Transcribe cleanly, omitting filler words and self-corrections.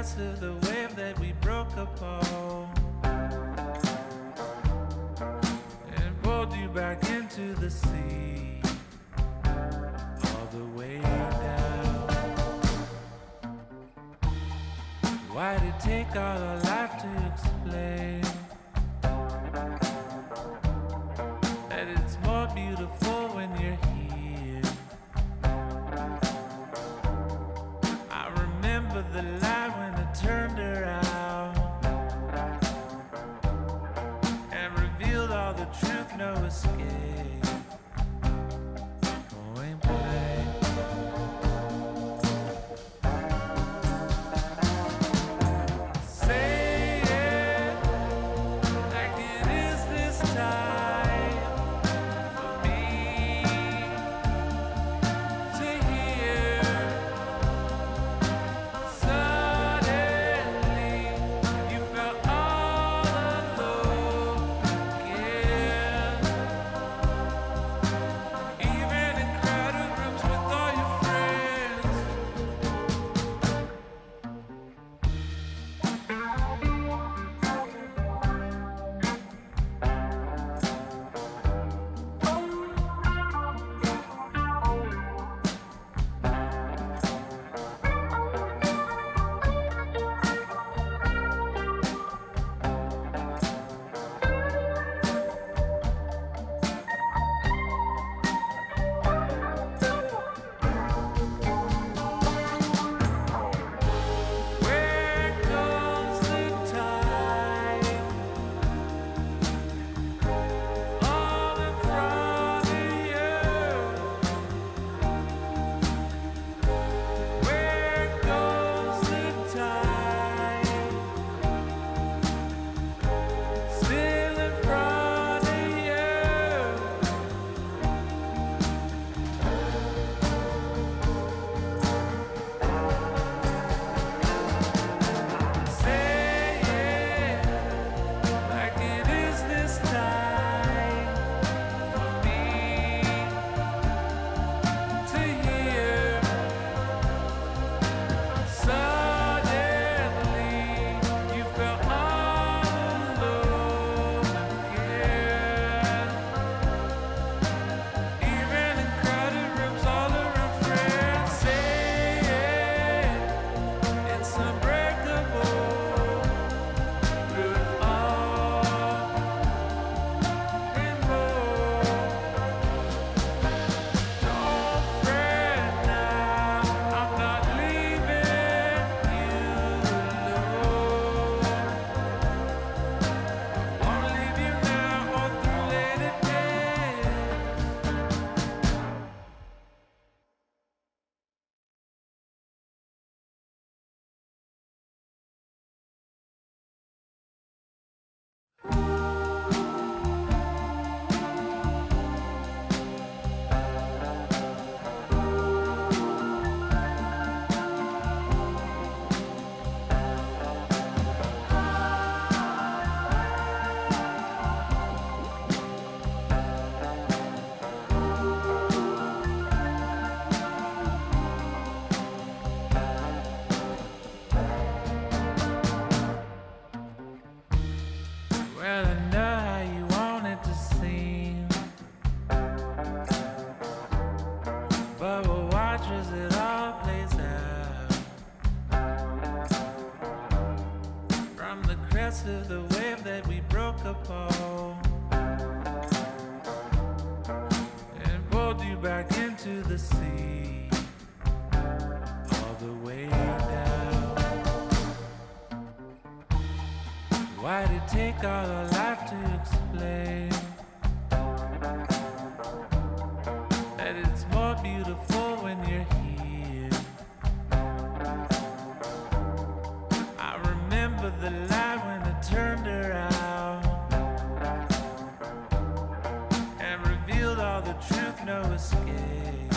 crest of the wave that we broke upon and pulled you back into the sea, all the way down. Why'd it take all our life to explain that it's more beautiful when you're here? I remember the light when I turned around and revealed all the truth, no escape, point blank. Say it like it is this time for me to hear. Suddenly you felt all alone again, even in crowded rooms with all your friends. Where goes the time? All in front of you. Where goes the time? Still in front of you. Say it like it is this time for me to hear. Suddenly you felt all alone again, even in crowded rooms all around friends. Say it, it's unbreakable through it all and more. Don't fret now, I'm not leaving you alone. Won't leave you now or through later days. Well, I know how you want it to seem, but we'll watch as it all plays out. From the crest of the wave that we broke upon and pulled you back into the sea, all the way down. Why'd it take all our life to explain that it's more beautiful when you're here? I remember the light when I turned around and revealed all the truth, no escape.